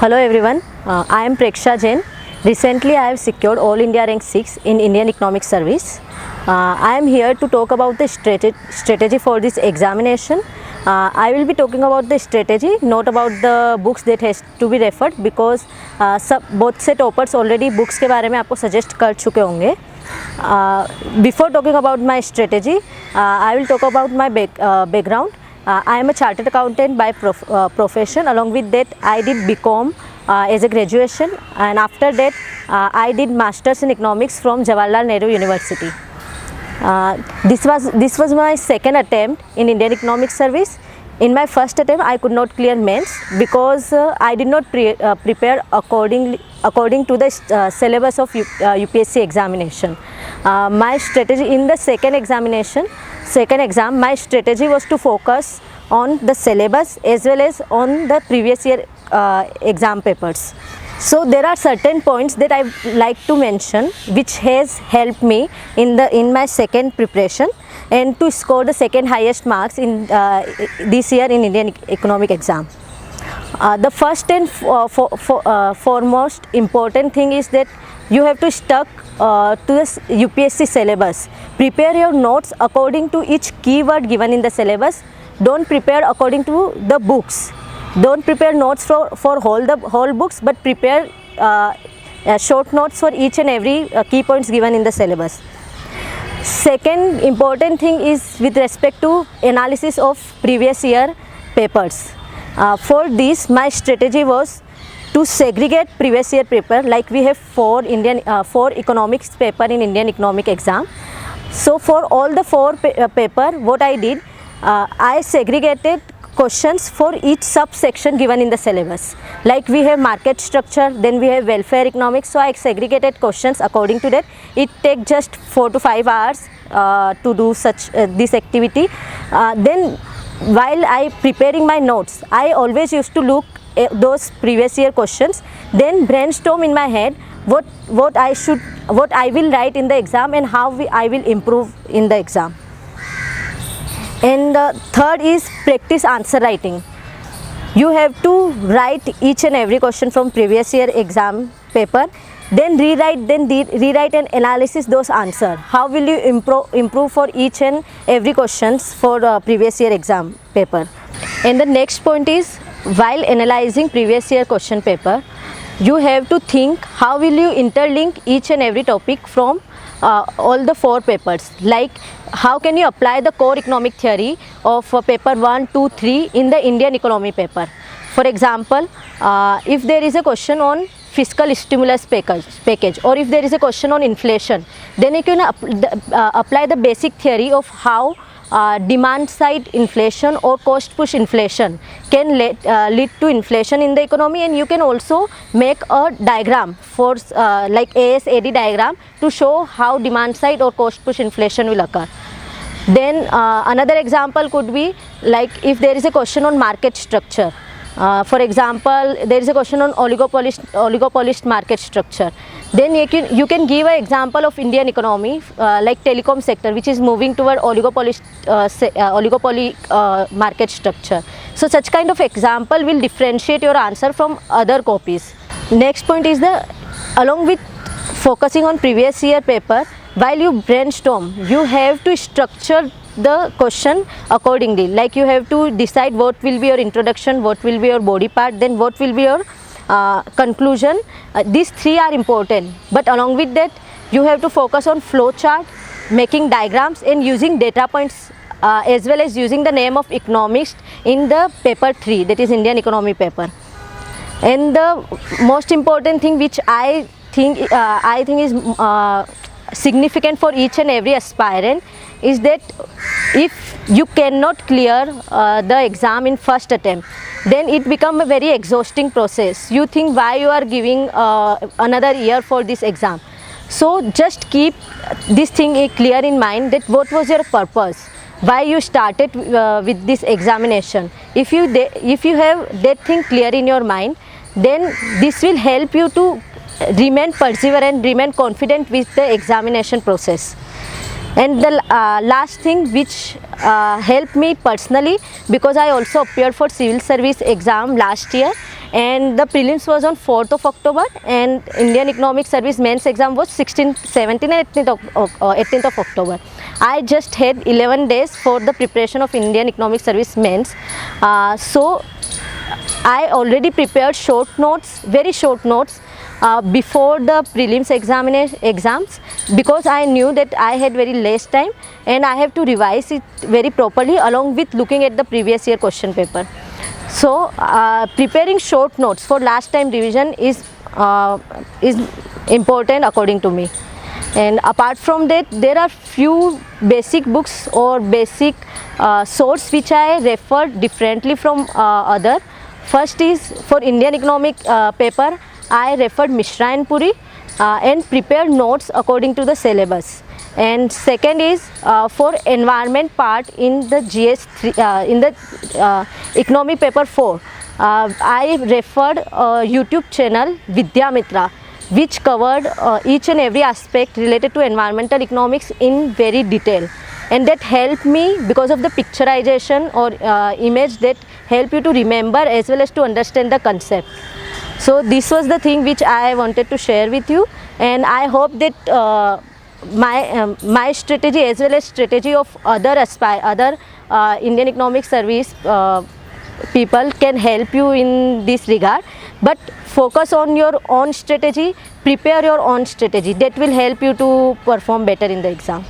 Hello everyone, I am Preksha Jain. Recently I have secured All India Rank 6 in Indian Economic Service. I am here to talk about the strategy for this examination. I will be talking about the strategy, not about the books that has to be referred, because both से toppers already books के बारे में आपको suggest कर चुके होंगे. Before talking about my strategy, I will talk about my background. I am a chartered accountant by profession. Along with that, I did BCom as a graduation, and after that, I did Masters in Economics from Jawaharlal Nehru University. This was my second attempt in Indian Economic Service. In my first attempt, I could not clear mains because I did not prepare according to the syllabus of UPSC examination. My strategy in the second exam, my strategy was to focus on the syllabus as well as on the previous year exam papers. So there are certain points that I like to mention which has helped me in my second preparation and to score the second highest marks in this year in Indian economic exam. The first and foremost important thing is that you have to stuck to the UPSC syllabus. Prepare your notes according to each keyword given in the syllabus. Don't prepare according to the books. Don't prepare notes for whole books, but prepare short notes for each and every key points given in the syllabus. Second important thing is with respect to analysis of previous year papers. For this, my strategy was to segregate previous year paper, like we have four economics paper in Indian economic exam. So for all the four paper, what I did, I segregated questions for each subsection given in the syllabus. Like we have market structure, then we have welfare economics. So I segregated questions according to that. It takes just 4 to 5 hours to do such this activity. Then while I preparing my notes, I always used to look at those previous year questions, then brainstorm in my head what I will write in the exam and how I will improve in the exam. And third is practice answer writing. You have to write each and every question from previous year exam paper, then rewrite and analysis those answer. How will you improve for each and every questions for previous year exam paper? And the next point is, while analyzing previous year question paper, you have to think how will you interlink each and every topic from all the four papers. Like how can you apply the core economic theory of paper 1, 2, 3 in the Indian economy paper. For example, if there is a question on fiscal stimulus package, or if there is a question on inflation, then you can apply the basic theory of how demand side inflation or cost push inflation can lead to inflation in the economy, and you can also make a diagram for like ASAD diagram to show how demand side or cost push inflation will occur. Then another example could be like if there is a question on market structure. For example, there is a question on oligopolist market structure. Then you can give an example of Indian economy like telecom sector, which is moving toward oligopoly market structure. So such kind of example will differentiate your answer from other copies. Next point is along with focusing on previous year paper, while you brainstorm, you have to structure the question accordingly. Like you have to decide what will be your introduction, what will be your body part, then what will be your conclusion. These three are important, but along with that you have to focus on flow chart, making diagrams and using data points as well as using the name of economist in the paper 3, that is Indian economy paper. And the most important thing which I think is significant for each and every aspirant is that if you cannot clear the exam in first attempt, then it becomes a very exhausting process. You think why you are giving another year for this exam. So just keep this thing clear in mind, that what was your purpose, why you started with this examination. If you have that thing clear in your mind, then this will help you to remain perseverant, remain confident with the examination process. And the last thing which helped me personally, because I also appeared for civil service exam last year, and the prelims was on 4th of October, and Indian Economic Service mains exam was 16th, 17th and 18th of October. I just had 11 days for the preparation of Indian Economic Service mains. So I already prepared short notes, very short notes, before the prelims exams, because I knew that I had very less time and I have to revise it very properly along with looking at the previous year question paper. So preparing short notes for last time revision is important according to me. And apart from that, there are few basic books or basic source which I refer differently from other. First is for Indian economic paper, I referred Mishra and Puri and prepared notes according to the syllabus. And second is for environment part in the GS3, in the economic paper 4, I referred YouTube channel Vidyamitra, which covered each and every aspect related to environmental economics in very detail. And that helped me because of the picturization or image that help you to remember as well as to understand the concept. So this was the thing which I wanted to share with you, and I hope that my strategy as well as strategy of other Indian Economic Service people can help you in this regard. But focus on your own strategy, prepare your own strategy, that will help you to perform better in the exam.